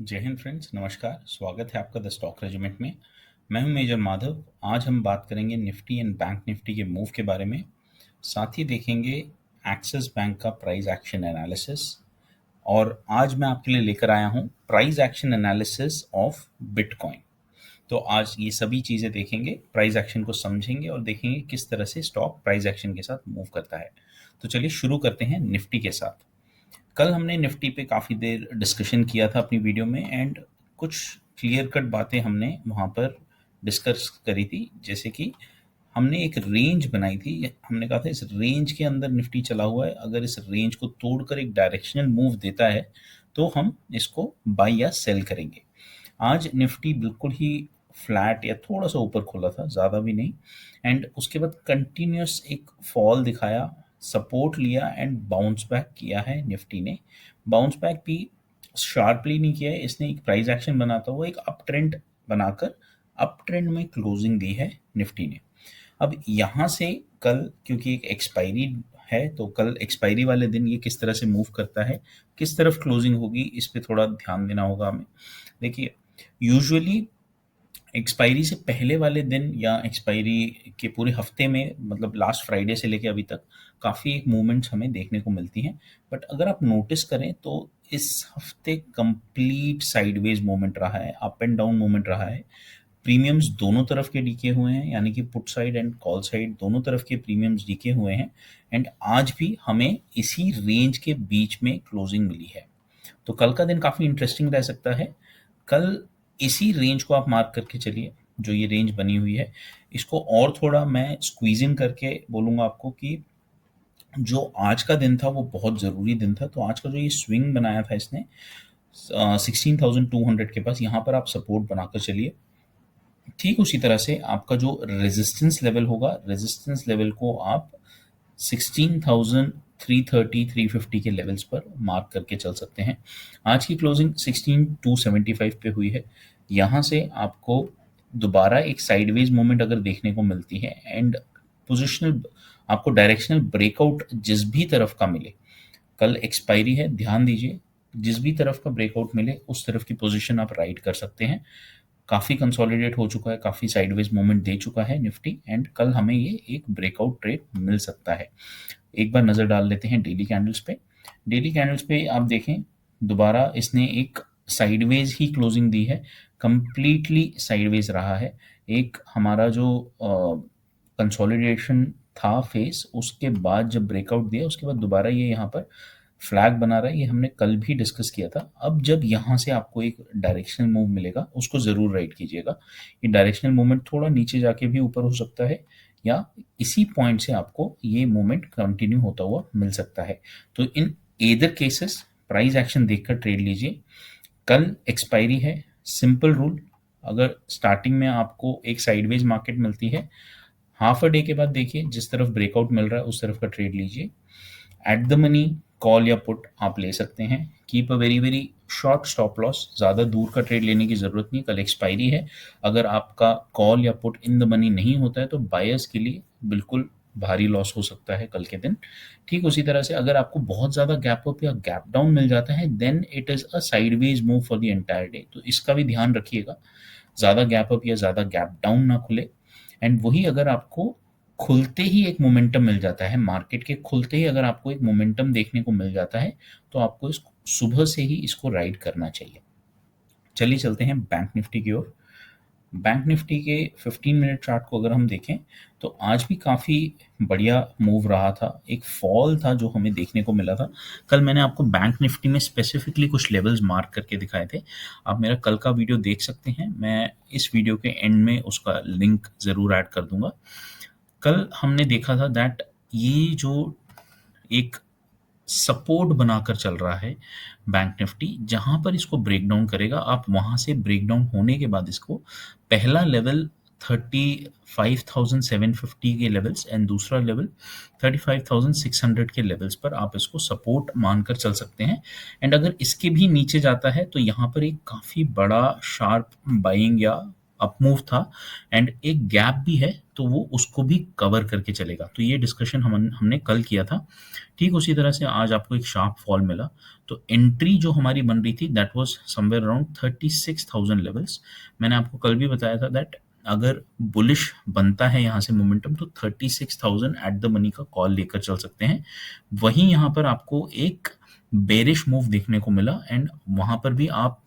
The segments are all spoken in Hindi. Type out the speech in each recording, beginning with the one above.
जय हिंद फ्रेंड्स, नमस्कार। स्वागत है आपका द स्टॉक रेजिमेंट में। मैं हूं मेजर माधव। आज हम बात करेंगे निफ्टी एंड बैंक निफ्टी के मूव के बारे में। साथ ही देखेंगे एक्सिस बैंक का प्राइस एक्शन एनालिसिस। और आज मैं आपके लिए लेकर आया हूं price action analysis of bitcoin. तो आज ये सभी चीज़ें देखेंगे, प्राइस एक्शन को समझेंगे और देखेंगे किस तरह से स्टॉक प्राइस एक्शन के साथ मूव करता है। तो चलिए शुरू करते हैं निफ्टी के साथ। कल हमने निफ्टी पे काफ़ी देर डिस्कशन किया था अपनी वीडियो में, एंड कुछ क्लियर कट बातें हमने वहाँ पर डिस्कस करी थी। जैसे कि हमने एक रेंज बनाई थी। हमने कहा था इस रेंज के अंदर निफ्टी चला हुआ है, अगर इस रेंज को तोड़कर एक डायरेक्शनल मूव देता है तो हम इसको बाई या सेल करेंगे। आज निफ्टी बिल्कुल ही फ्लैट या थोड़ा सा ऊपर खुला था, ज़्यादा भी नहीं। एंड उसके बाद कंटिन्यूस एक फॉल दिखाया, सपोर्ट लिया एंड बाउंस बैक किया है निफ्टी ने। बाउंस बैक भी शार्पली नहीं किया है इसने, एक प्राइस एक्शन बनाता हुआ एक अप ट्रेंड बनाकर अप ट्रेंड में क्लोजिंग दी है निफ्टी ने। अब यहाँ से कल, क्योंकि एक एक्सपायरी है, तो कल एक्सपायरी वाले दिन ये किस तरह से मूव करता है, किस तरफ क्लोजिंग होगी, इस पे थोड़ा ध्यान देना होगा हमें। देखिए, यूजुअली एक्सपायरी से पहले वाले दिन या एक्सपायरी के पूरे हफ्ते में, मतलब लास्ट फ्राइडे से लेके अभी तक काफ़ी एक मूवमेंट्स हमें देखने को मिलती हैं। बट अगर आप नोटिस करें तो इस हफ्ते कंप्लीट साइडवेज मूवमेंट रहा है, अप एंड डाउन मूवमेंट रहा है। प्रीमियम्स दोनों तरफ के डीके हुए हैं, यानी कि put side and call side दोनों तरफ के प्रीमियम्स डीके हुए हैं। एंड आज भी हमें इसी रेंज के बीच में क्लोजिंग मिली है। तो कल का दिन काफ़ी इंटरेस्टिंग रह सकता है। कल इसी रेंज को आप मार्क करके चलिए, जो ये रेंज बनी हुई है। इसको और थोड़ा मैं स्क्वीज इन करके बोलूँगा आपको कि जो आज का दिन था वो बहुत ज़रूरी दिन था। तो आज का जो ये स्विंग बनाया था इसने 16,200 के पास, यहाँ पर आप सपोर्ट बनाकर चलिए। ठीक उसी तरह से आपका जो रेजिस्टेंस लेवल होगा, रेजिस्टेंस लेवल को आप 16,330 350 के लेवल्स पर मार्क करके चल सकते हैं। आज की क्लोजिंग 16,275 पे हुई है। यहाँ से आपको दोबारा एक साइडवेज मूवमेंट अगर देखने को मिलती है एंड पोजिशनल, आपको डायरेक्शनल ब्रेकआउट जिस भी तरफ का मिले, कल एक्सपायरी है, ध्यान दीजिए, जिस भी तरफ का ब्रेकआउट मिले उस तरफ की पोजीशन आप राइट कर सकते हैं। काफ़ी कंसोलिडेट हो चुका है, काफ़ी साइडवेज मूवमेंट दे चुका है निफ्टी, एंड कल हमें ये एक ब्रेकआउट ट्रेड मिल सकता है। एक बार नज़र डाल लेते हैं डेली कैंडल्स पे। डेली कैंडल्स पे आप देखें, दोबारा इसने एक साइडवेज ही क्लोजिंग दी है, कंप्लीटली साइडवेज रहा है। एक हमारा जो कंसोलिडेशन था फेस, उसके बाद जब ब्रेकआउट दिया उसके बाद दोबारा ये यहाँ पर फ्लैग बना रहा है। ये हमने कल भी डिस्कस किया था। अब जब यहाँ से आपको एक डायरेक्शनल मूव मिलेगा उसको ज़रूर राइट कीजिएगा। ये डायरेक्शनल मूवमेंट थोड़ा नीचे जाके भी ऊपर हो सकता है, या इसी पॉइंट से आपको ये मूवमेंट कंटिन्यू होता हुआ मिल सकता है। तो इन एदर केसेस प्राइस एक्शन देखकर ट्रेड लीजिए। कल एक्सपायरी है, सिंपल रूल, अगर स्टार्टिंग में आपको एक साइडवेज मार्केट मिलती है, हाफ अ डे के बाद देखिए जिस तरफ ब्रेकआउट मिल रहा है उस तरफ का ट्रेड लीजिए। एट द मनी कॉल या पुट आप ले सकते हैं। Keep a very very short stop loss, ज़्यादा दूर का ट्रेड लेने की ज़रूरत नहीं। कल एक्सपायरी है, अगर आपका कॉल या पुट इन द मनी नहीं होता है तो बायर्स के लिए बिल्कुल भारी लॉस हो सकता है कल के दिन। ठीक उसी तरह से अगर आपको बहुत ज़्यादा गैप अप या गैप डाउन मिल जाता है, then it is a sideways move for the entire day. तो इसका भी ध्यान रखिएगा, ज़्यादा गैप अप या ज़्यादा गैप डाउन ना खुले। एंड वही अगर आपको खुलते ही एक मोमेंटम मिल जाता है, मार्केट के खुलते ही अगर आपको एक मोमेंटम देखने को मिल जाता है, तो आपको इस सुबह से ही इसको राइड करना चाहिए। चलिए चलते हैं बैंक निफ्टी की ओर। बैंक निफ्टी के 15 मिनट चार्ट को अगर हम देखें तो आज भी काफ़ी बढ़िया मूव रहा था। एक फॉल था जो हमें देखने को मिला था। कल मैंने आपको बैंक निफ्टी में स्पेसिफिकली कुछ लेवल्स मार्क करके दिखाए थे। आप मेरा कल का वीडियो देख सकते हैं, मैं इस वीडियो के एंड में उसका लिंक ज़रूर ऐड कर दूंगा। कल हमने देखा था दैट ये जो एक सपोर्ट बनाकर चल रहा है बैंक निफ्टी, जहां पर इसको ब्रेक डाउन करेगा, आप वहां से ब्रेक डाउन होने के बाद इसको पहला लेवल 35,750 के लेवल्स एंड दूसरा लेवल 35,600 के लेवल्स पर आप इसको सपोर्ट मानकर चल सकते हैं। एंड अगर इसके भी नीचे जाता है तो यहाँ पर एक काफ़ी बड़ा शार्प बाइंग या अप मूव था एंड एक गैप भी है, तो वो उसको भी कवर करके चलेगा। तो ये डिस्कशन हमने कल किया था। ठीक उसी तरह से आज आपको एक शार्प फॉल मिला, तो एंट्री जो हमारी बन रही थी that was somewhere around 36,000 levels. मैंने आपको कल भी बताया था दैट अगर बुलिश बनता है यहाँ से मोमेंटम, तो 36,000 एट द मनी का कॉल लेकर चल सकते हैं। वहीं यहाँ पर आपको एक बेरिश मूव देखने को मिला एंड वहां पर भी आप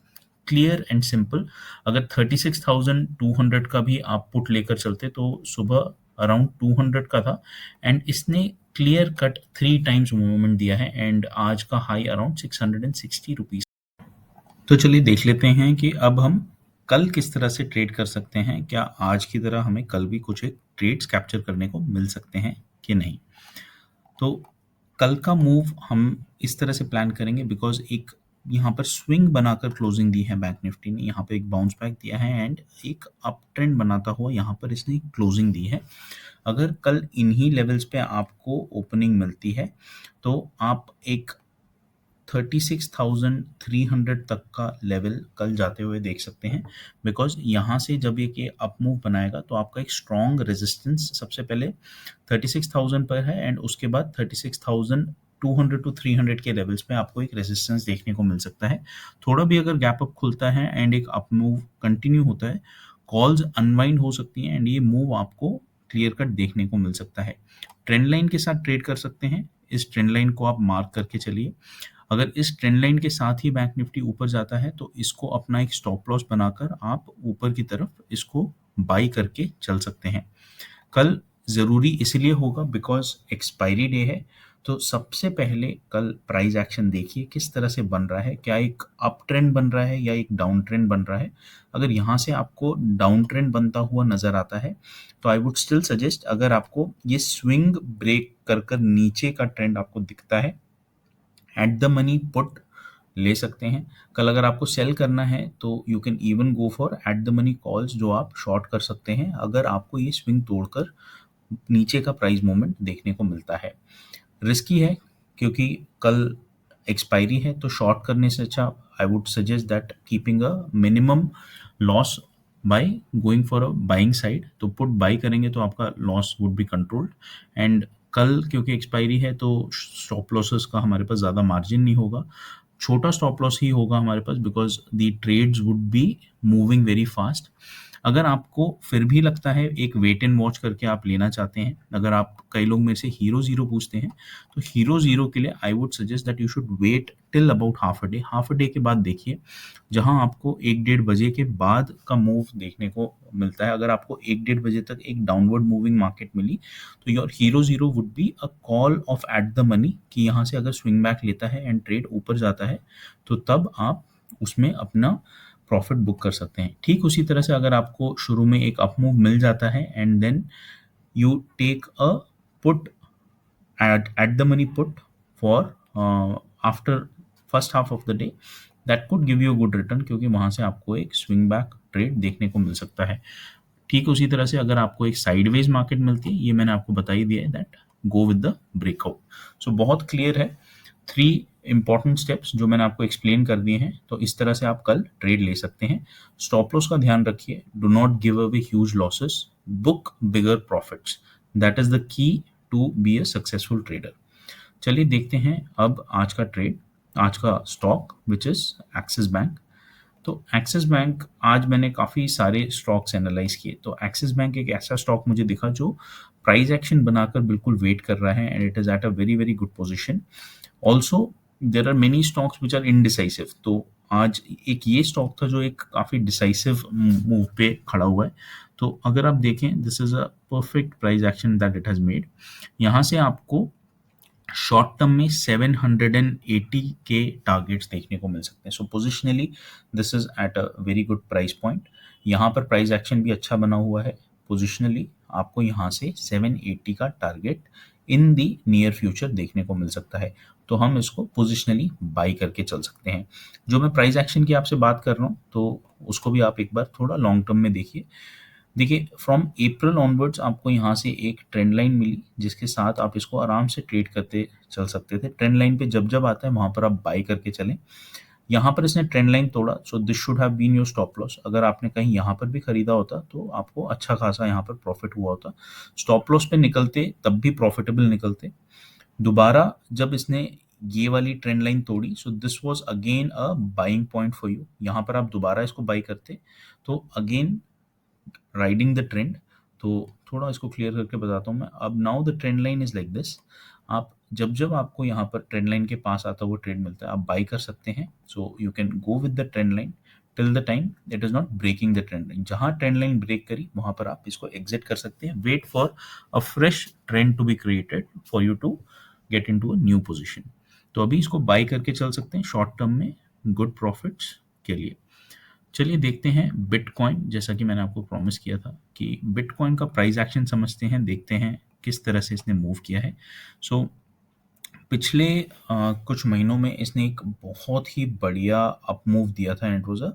क्लियर एंड सिंपल अगर 36,200 का भी आप पुट लेकर चलते तो सुबह अराउंड 200 का था एंड इसने क्लियर कट 3 टाइम्स मूवमेंट दिया है एंड आज का हाई अराउंड 660 रुपीज। तो चलिए देख लेते हैं कि अब हम कल किस तरह से ट्रेड कर सकते हैं। क्या आज की तरह हमें कल भी कुछ एक ट्रेड्स कैप्चर करने को मिल सकते हैं कि नहीं। तो कल का मूव हम इस तरह से प्लान करेंगे बिकॉज एक यहाँ पर स्विंग बनाकर क्लोजिंग दी है बैंक निफ्टी ने, यहाँ पे एक बाउंस बैक दिया है एंड एक अप ट्रेंड बनाता हुआ यहाँ पर इसने क्लोजिंग दी है। अगर कल इन्हीं लेवल्स पे आपको ओपनिंग मिलती है तो आप एक 36,300 तक का लेवल कल जाते हुए देख सकते हैं। बिकॉज यहाँ से जब ये अप मूव बनाएगा तो आपका एक स्ट्रॉन्ग रेजिस्टेंस सबसे पहले 36,000 पर है एंड उसके बाद 36,200 टू 300 के लेवल्स पे आपको एक रेजिस्टेंस देखने को मिल सकता है। थोड़ा भी अगर गैप अप खुलता है एंड एक अप मूव कंटिन्यू होता है, कॉल्स अनवाइंड हो सकती हैं एंड ये मूव आपको क्लियर कट देखने को मिल सकता है। ट्रेंड लाइन के साथ ट्रेड कर सकते हैं, इस ट्रेंड लाइन को आप मार्क करके चलिए। अगर इस ट्रेंड लाइन के साथ ही बैंक निफ्टी ऊपर जाता है तो इसको अपना एक स्टॉप लॉस बनाकर आप ऊपर की तरफ इसको बाई करके चल सकते हैं। कल ज़रूरी इसलिए होगा बिकॉज एक्सपायरी डे है, तो सबसे पहले कल प्राइस एक्शन देखिए किस तरह से बन रहा है, क्या एक अप ट्रेंड बन रहा है या एक डाउन ट्रेंड बन रहा है। अगर यहाँ से आपको डाउन ट्रेंड बनता हुआ नज़र आता है तो आई वुड स्टिल सजेस्ट, अगर आपको ये स्विंग ब्रेक कर कर नीचे का ट्रेंड आपको दिखता है, एट द मनी पुट ले सकते हैं। कल अगर आपको सेल करना है तो you can even go for at the money calls जो आप शॉर्ट कर सकते हैं अगर आपको ये स्विंग तोड़कर नीचे का प्राइस मूवमेंट देखने को मिलता है। रिस्की है क्योंकि कल एक्सपायरी है, तो शॉर्ट करने से अच्छा आई would suggest that keeping a minimum loss by going for a buying side. तो पुट बाई करेंगे तो आपका loss would be controlled and कल क्योंकि एक्सपायरी है तो स्टॉप लॉसेस का हमारे पास ज़्यादा मार्जिन नहीं होगा, छोटा स्टॉप लॉस ही होगा हमारे पास because the trades would be moving very fast. अगर आपको फिर भी लगता है एक वेट एंड वॉच करके आप लेना चाहते हैं, अगर आप कई लोग मेरे से हीरो जीरो पूछते हैं तो हीरो जीरो के लिए I would suggest that you should wait till about half a day के बाद देखिए, जहां आपको 1-1.5 बजे के बाद का मूव देखने को मिलता है। अगर आपको 1-1.5 बजे तक एक डाउनवर्ड मूविंग मार्केट मिली तो your hero zero would be a call of at the money कि यहाँ से अगर स्विंग बैक लेता है एंड ट्रेड ऊपर जाता है तो तब आप उसमें अपना प्रॉफिट बुक कर सकते हैं। ठीक उसी तरह से अगर आपको शुरू में एक अप मूव मिल जाता है and then you take a put at the money put for after first half of the day, that could give you a good return क्योंकि वहां से आपको एक स्विंग बैक ट्रेड देखने को मिल सकता है। ठीक उसी तरह से अगर आपको एक साइडवेज मार्केट मिलती है, ये मैंने आपको बता ही दिया है that go with the breakout. So बहुत क्लियर है, 3 इंपॉर्टेंट स्टेप्स जो मैंने आपको एक्सप्लेन कर दिए हैं, तो इस तरह से आप कल ट्रेड ले सकते हैं। स्टॉप लॉस का ध्यान रखिए, do not give away huge losses, book bigger profits, that is the key to be a successful trader. चलिए देखते हैं अब आज का ट्रेड, आज का stock which is Axis bank. तो एक्सिस बैंक आज मैंने काफ़ी सारे स्टॉक्स एनालाइज किए, तो एक्सिस बैंक एक ऐसा स्टॉक मुझे दिखा जो प्राइस एक्शन बनाकर बिल्कुल वेट कर रहा है and it is at a very very good position. Also there are many stocks which are indecisive, तो आज एक ये स्टॉक था जो एक काफ़ी डिसाइसिव मूव पे खड़ा हुआ है। तो अगर आप देखें, this is a perfect price action that it has made. यहाँ से आपको शॉर्ट टर्म में 780 के टारगेट्स देखने को मिल सकते हैं। So positionally this is at a very good price point. यहाँ पर प्राइस एक्शन भी अच्छा बना हुआ है। पोजिशनली आपको यहाँ से 780 का टारगेट इन दी नियर फ्यूचर देखने को मिल सकता है, तो हम इसको पोजिशनली बाई करके चल सकते हैं। जो मैं प्राइस एक्शन की आपसे बात कर रहा हूँ तो उसको भी आप एक बार थोड़ा लॉन्ग टर्म में देखिए। देखिए फ्रॉम अप्रैल ऑनवर्ड्स आपको यहाँ से एक ट्रेंड लाइन मिली जिसके साथ आप इसको आराम से ट्रेड करते चल सकते थे। ट्रेंड लाइन पे जब जब आता है वहाँ पर आप बाई करके चलें। यहाँ पर इसने ट्रेंड लाइन तोड़ा, so this should have been your stop loss. अगर आपने कहीं यहाँ पर भी खरीदा होता तो आपको अच्छा खासा यहाँ पर प्रॉफिट हुआ होता। स्टॉप लॉस पे निकलते तब भी प्रॉफिटेबल निकलते। दोबारा जब इसने ये वाली ट्रेंड लाइन तोड़ी, so this was again a buying point for you. यहाँ पर आप दोबारा इसको बाई करते तो अगेन राइडिंग द ट्रेंड। तो थोड़ा इसको क्लियर करके बताता हूँ मैं। अब now the trend line is like this. आप जब जब आपको यहाँ पर ट्रेंड लाइन के पास आता हुआ ट्रेंड मिलता है, आप बाई कर सकते हैं। So you can go with the trend line till the time it is not breaking the trend line. जहाँ ट्रेंड लाइन ब्रेक करी वहां पर आप इसको एग्जिट कर सकते हैं। Wait for a fresh trend to be created for you to get into a new position. तो अभी इसको बाई करके चल सकते हैं शॉर्ट टर्म में गुड प्रॉफिट्स के लिए। चलिए देखते हैं बिटकॉइन। जैसा कि मैंने आपको प्रॉमिस किया था कि बिटकॉइन का प्राइस एक्शन समझते हैं, देखते हैं किस तरह से इसने मूव किया है। सो पिछले कुछ महीनों में इसने एक बहुत ही बढ़िया अप मूव दिया था and it was a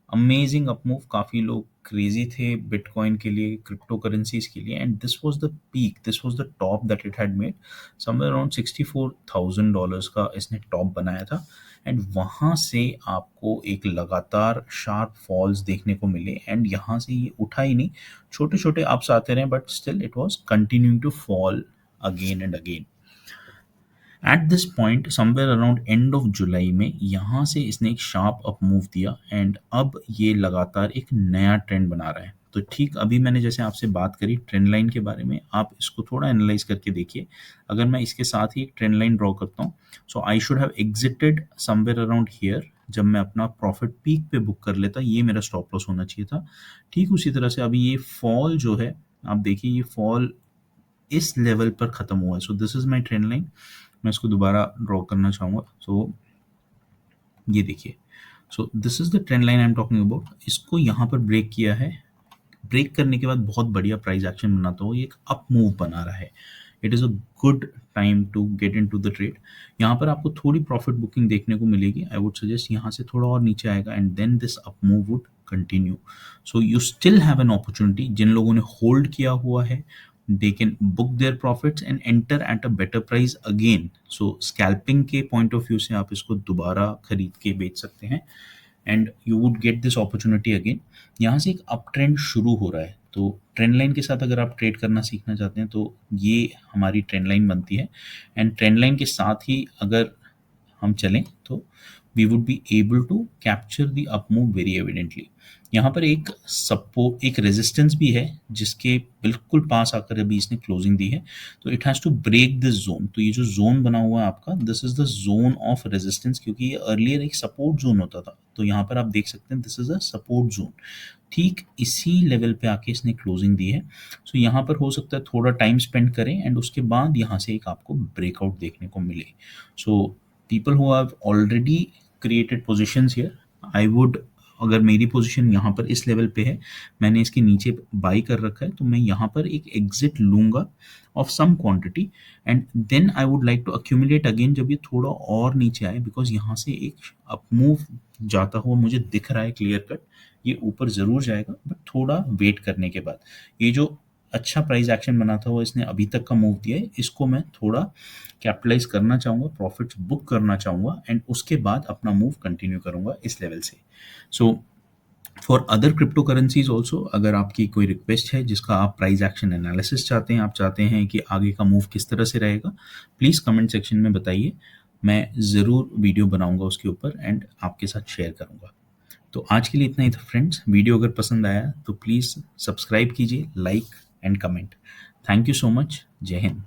amazing up move. काफ़ी लोग क्रेजी थे बिटकॉइन के लिए, क्रिप्टो करेंसीज के लिए, and this was the peak, this was the top that it had made. Somewhere around $64,000 का इसने टॉप बनाया था। एंड वहाँ से आपको एक लगातार शार्प फॉल्स देखने को मिले, एंड यहाँ से ये उठा ही नहीं, छोटे छोटे अप्स आते रहे, but still it was continuing to fall again and again. At this point somewhere around end of July में यहाँ से इसने एक शार्प अप मूव दिया, एंड अब ये लगातार एक नया ट्रेंड बना रहा है। तो ठीक अभी मैंने जैसे आपसे बात करी ट्रेंड लाइन के बारे में, आप इसको थोड़ा एनालाइज करके देखिए। अगर मैं इसके साथ ही एक ट्रेंड लाइन ड्रॉ करता हूँ, so I should have exited somewhere around here. जब मैं अपना प्रॉफिट पीक पे बुक कर लेता, ये मेरा स्टॉप लॉस होना चाहिए था। ठीक उसी तरह से अभी ये फॉल जो है, आप देखिए ये फॉल इस लेवल पर खत्म हुआ है। So this is my trend line. मैं इसको दोबारा ड्रॉ करना चाहूँगा। सो ये देखिए, so this is the trend line I am talking about. इसको यहाँ पर ब्रेक किया है। ब्रेक करने के बाद बहुत बढ़िया प्राइस एक्शन बनाता हो, ये एक अप मूव बना रहा है। It is a good time to get into the trade. यहाँ पर आपको थोड़ी प्रॉफिट बुकिंग देखने को मिलेगी। आई वुड सजेस्ट यहाँ से थोड़ा और नीचे आएगा and then this up move would continue. So you still have an opportunity. जिन लोगों ने होल्ड किया हुआ है, they can book their profits and enter at a better price again. So scalping के point of view से आप इसको दोबारा खरीद के बेच सकते हैं and you would get this opportunity again. यहाँ से एक अप ट्रेंड शुरू हो रहा है, तो ट्रेंड लाइन के साथ अगर आप ट्रेड करना सीखना चाहते हैं तो ये हमारी ट्रेंड लाइन बनती है। एंड ट्रेंड लाइन के साथ ही अगर हम चलें तो we would be able to capture the up move very evidently. यहाँ पर एक सपोर्ट, एक रेजिस्टेंस भी है जिसके बिल्कुल पास आकर अभी इसने क्लोजिंग दी है। तो it has to break this zone. तो ये जो जोन बना हुआ है आपका, this is the zone of resistance, क्योंकि ये अर्लियर एक सपोर्ट जोन होता था। तो यहाँ पर आप देख सकते हैं this is a support zone. ठीक इसी लेवल पे आके इसने क्लोजिंग दी है। सो यहाँ पर हो सकता है थोड़ा टाइम स्पेंड करें एंड उसके बाद यहाँ से एक आपको ब्रेकआउट देखने को मिले। So people who have already created positions here, I would, अगर मेरी पोजीशन यहाँ पर इस लेवल पे है, मैंने इसके नीचे बाई कर रखा है, तो मैं यहाँ पर एक एग्जिट लूँगा of some quantity and then I would like to accumulate again जब ये थोड़ा और नीचे आए, बिकॉज यहाँ से एक अप मूव जाता हुआ मुझे दिख रहा है क्लियर कट। ये ऊपर ज़रूर जाएगा बट थोड़ा वेट करने के बाद। ये जो अच्छा प्राइस एक्शन बना था वो इसने अभी तक का मूव दिया है, इसको मैं थोड़ा कैपिटलाइज करना चाहूँगा, प्रॉफिट्स बुक करना चाहूँगा एंड उसके बाद अपना मूव कंटिन्यू करूँगा इस लेवल से। So for other crypto currencies also, अगर आपकी कोई रिक्वेस्ट है जिसका आप प्राइस एक्शन एनालिसिस चाहते हैं, आप चाहते हैं कि आगे का मूव किस तरह से रहेगा, प्लीज़ कमेंट सेक्शन में बताइए। मैं ज़रूर वीडियो बनाऊंगा उसके ऊपर एंड आपके साथ शेयर करूंगा। तो आज के लिए इतना ही था फ्रेंड्स। वीडियो अगर पसंद आया तो प्लीज़ सब्सक्राइब कीजिए, like and comment. Thank you so much. जय हिंद।